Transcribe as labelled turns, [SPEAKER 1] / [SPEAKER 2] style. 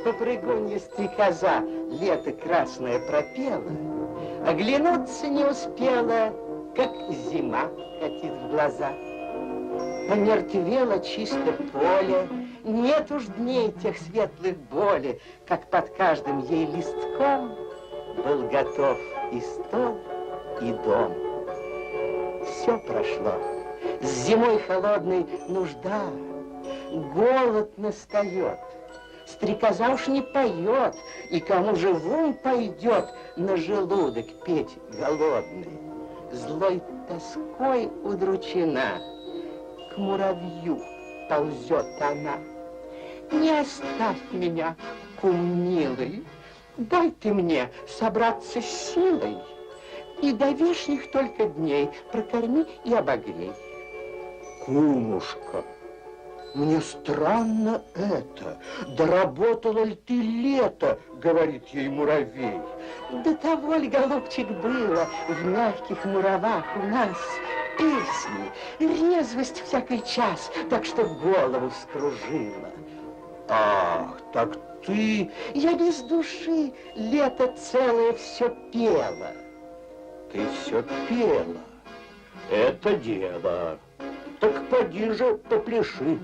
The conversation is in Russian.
[SPEAKER 1] Попрыгунья стрекоза лето красное пропела, оглянуться не успела, как зима катит в глаза. Помертвело чисто поле, нет уж дней тех светлых боли, как под каждым ей листком был готов и стол, и дом. Все прошло, с зимой холодной нужда, голод настает. Стрекоза уж не поет, и кому же в ум пойдет на желудок петь голодный? Злой тоской удручена, к муравью ползет она. Не оставь меня, кум милый, дай ты мне собраться с силой, и до вешних только дней прокорми и обогрей.
[SPEAKER 2] Кумушка, мне странно это. Доработала ли ты лето, говорит ей муравей.
[SPEAKER 1] До того ли, голубчик, было в мягких муравах у нас песни, резвость всякий час, так что голову вскружила.
[SPEAKER 2] Ах, так ты...
[SPEAKER 1] Я без души лето целое все пела.
[SPEAKER 2] Ты все пела? Это дело. Так поди же попляши.